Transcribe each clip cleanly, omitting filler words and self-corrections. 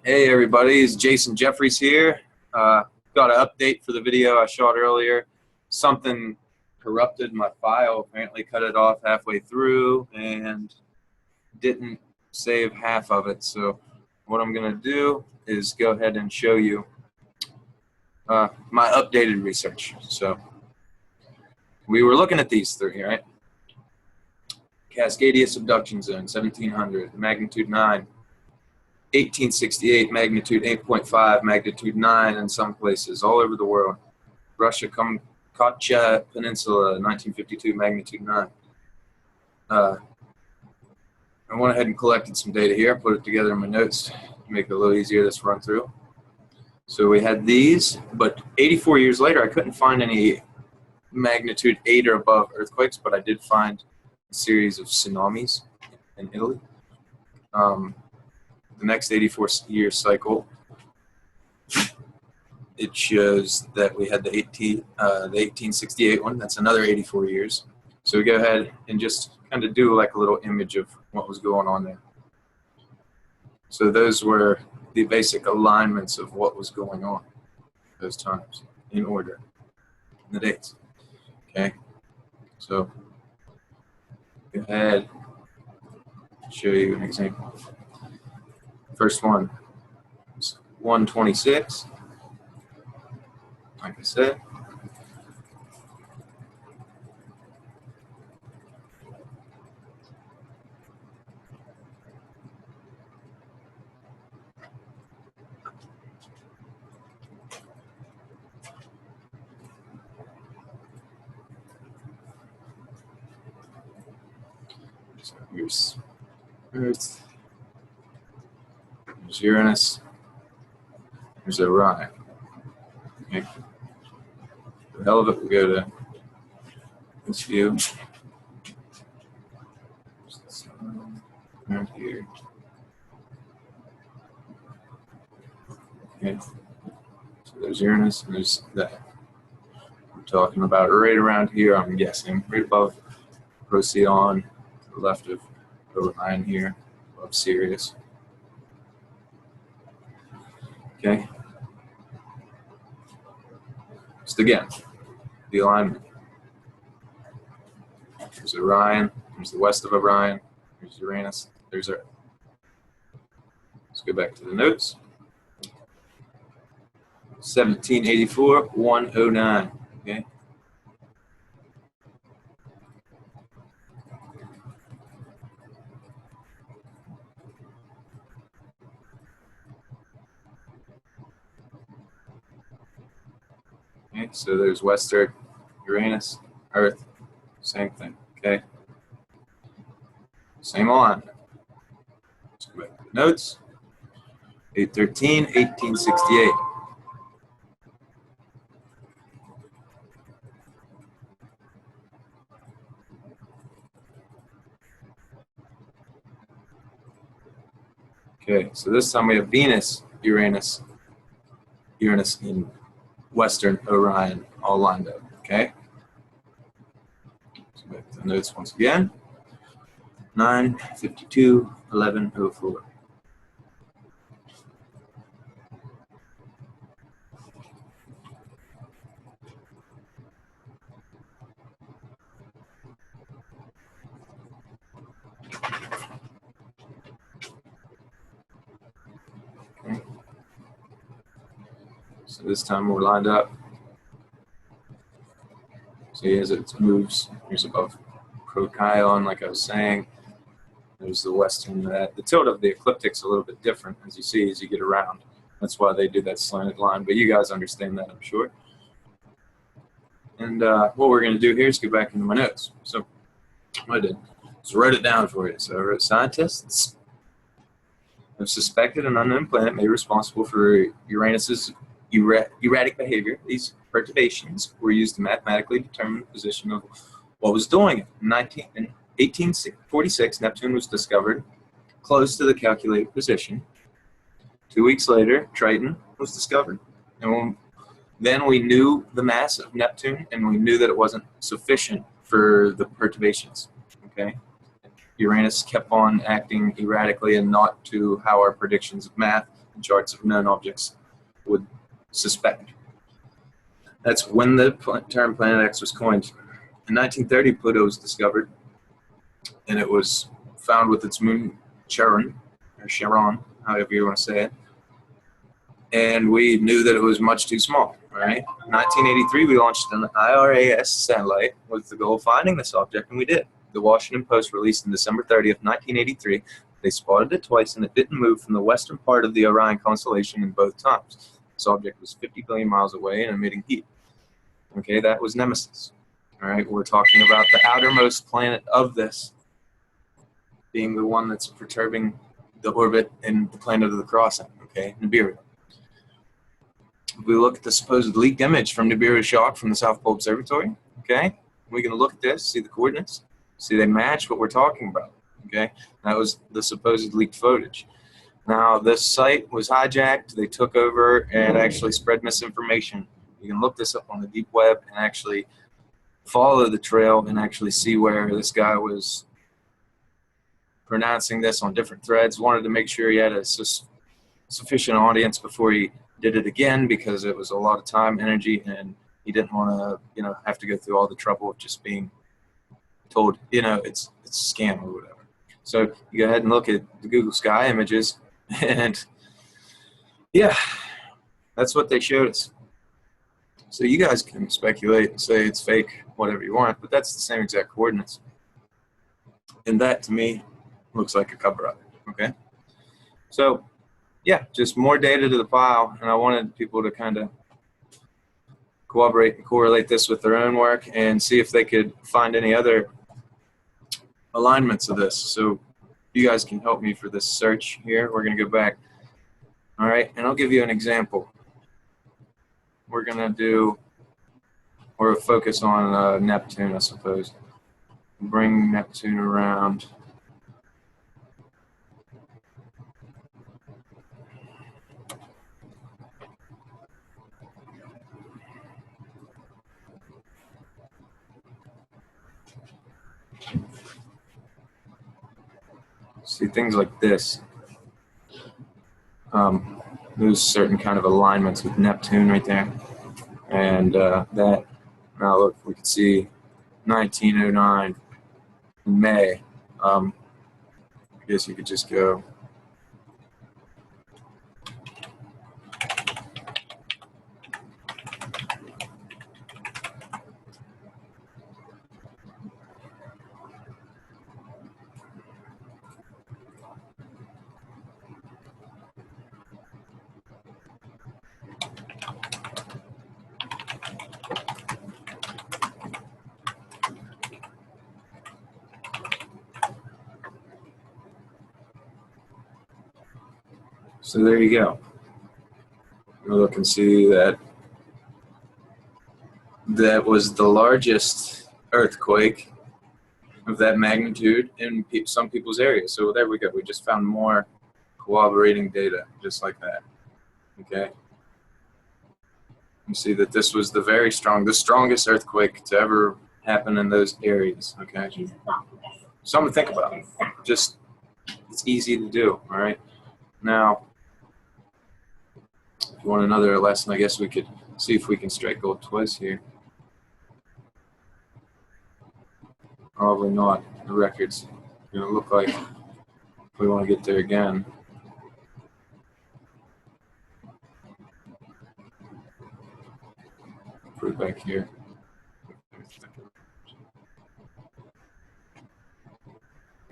Hey everybody, it's Jason Jeffries here. Got an update for the video I shot earlier. Something corrupted my file, apparently cut it off halfway through and didn't save half of it. So what I'm going to do is go ahead and show you my updated research. So we were looking at these three, right? Cascadia subduction zone, 1700, magnitude 9. 1868, magnitude 8.5, magnitude 9 in some places, all over the world. Russia, Kamchatka Peninsula, 1952, magnitude 9. I went ahead and collected some data here, put it together in my notes to make it a little easier to run through. So we had these, but 84 years later, I couldn't find any magnitude 8 or above earthquakes, but I did find a series of tsunamis in Italy. The next 84-year cycle, it shows that we had the 1868 one. That's another 84 years. So we go ahead and just kind of do like a little image of what was going on there. So those were the basic alignments of what was going on those times in order, in the dates. Okay, so go ahead, show you an example. First one is 126, like I said. So here's Earth. There's Uranus, there's Orion. Okay. For the hell of it, we go to this view. Around here. Okay. So there's Uranus, and there's that. We're talking about right around here, I'm guessing, right above Procyon, to the left of Orion here, above Sirius. Okay. Just again, the alignment. There's Orion, there's the west of Orion, there's Uranus, there's Earth. Let's go back to the notes. 1784, 109. Okay. Okay, so there's West Earth, Uranus, Earth, same thing, okay? Same alignment. Let's go back to the notes. 813, 1868. Okay, so this time we have Venus, Uranus in Western Orion, all lined up, okay? So back to the notes once again. 952, 1104. Okay. So this time we're lined up. See, as it moves, here's above Procyon, like I was saying. There's the western. The tilt of the ecliptic's a little bit different, as you see, as you get around. That's why they do that slanted line, but you guys understand that, I'm sure. And what we're going to do here is get back into my notes. So what I did is wrote it down for you. So I wrote, scientists have suspected an unknown planet may be responsible for Uranus's erratic behavior. These perturbations were used to mathematically determine the position of what was doing it. In 1846, Neptune was discovered close to the calculated position. 2 weeks later, Triton was discovered. And then we knew the mass of Neptune, and we knew that it wasn't sufficient for the perturbations. Okay, Uranus kept on acting erratically and not to how our predictions of math charts of known objects would suspect. That's when the term Planet X was coined. In 1930, Pluto was discovered, and it was found with its moon Charon, or Charon, however you want to say it. And we knew that it was much too small, right? In 1983, we launched an IRAS satellite with the goal of finding this object, and we did. The Washington Post released on December 30th, 1983. They spotted it twice, and it didn't move from the western part of the Orion constellation in both times. This object was 50 billion miles away and emitting heat. Okay, that was Nemesis. All right, we're talking about the outermost planet of this being the one that's perturbing the orbit and the planet of the crossing, okay, Nibiru. If we look at the supposed leaked image from Nibiru shock from the South Pole Observatory, okay, we can look at this, see the coordinates, see they match what we're talking about, okay? That was the supposed leaked footage. Now, this site was hijacked, they took over and actually spread misinformation. You can look this up on the deep web and actually follow the trail and actually see where this guy was pronouncing this on different threads. Wanted to make sure he had a sufficient audience before he did it again, because it was a lot of time, energy, and he didn't want to, have to go through all the trouble of just being told, it's a scam or whatever. So you go ahead and look at the Google Sky images, and yeah, that's what they showed us. So you guys can speculate and say it's fake, whatever you want, but that's the same exact coordinates. And that, to me, looks like a cover-up, okay? So, yeah, just more data to the pile, and I wanted people to kind of cooperate and correlate this with their own work and see if they could find any other alignments of this. So you guys can help me for this search here. We're going to go back. All right, and I'll give you an example. We're going to do, or focus on Neptune, I suppose. Bring Neptune around. See things like this. There's certain kind of alignments with Neptune right there. And that, now look, we can see 1909 in May. I guess you could just go. So there you go. You look and see that that was the largest earthquake of that magnitude in some people's areas. So there we go. We just found more corroborating data, just like that. Okay. You see that this was the strongest earthquake to ever happen in those areas. Okay. Something to think about. Just, it's easy to do. All right. Now, if you want another lesson, I guess we could see if we can strike gold twice here. Probably not. The record's going to look like, if we want to get there again. Put it back here.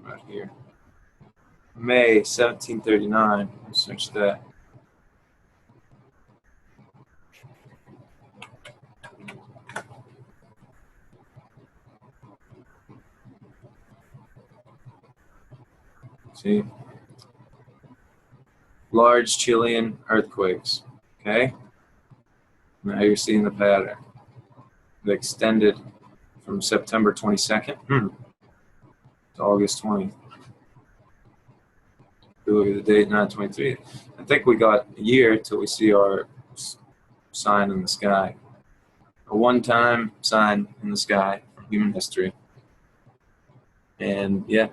Right here. May 1739. We'll search that. See? Large Chilean earthquakes. Okay? Now you're seeing the pattern. It extended from September 22nd to August 20th. If you look at the date, 9/23. I think we got a year till we see our sign in the sky. A one-time sign in the sky from human history. And yeah,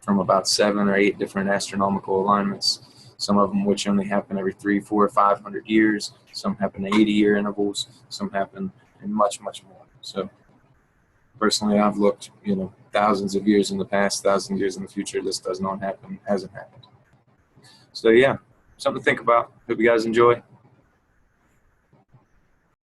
from about 7 or 8 different astronomical alignments. some of them which only happen every 300, 400, 500 years. Some happen in 80-year intervals. Some happen in much, much more. So personally, I've looked, thousands of years in the past, thousands of years in the future. This does not happen, hasn't happened. So yeah, something to think about. Hope you guys enjoy.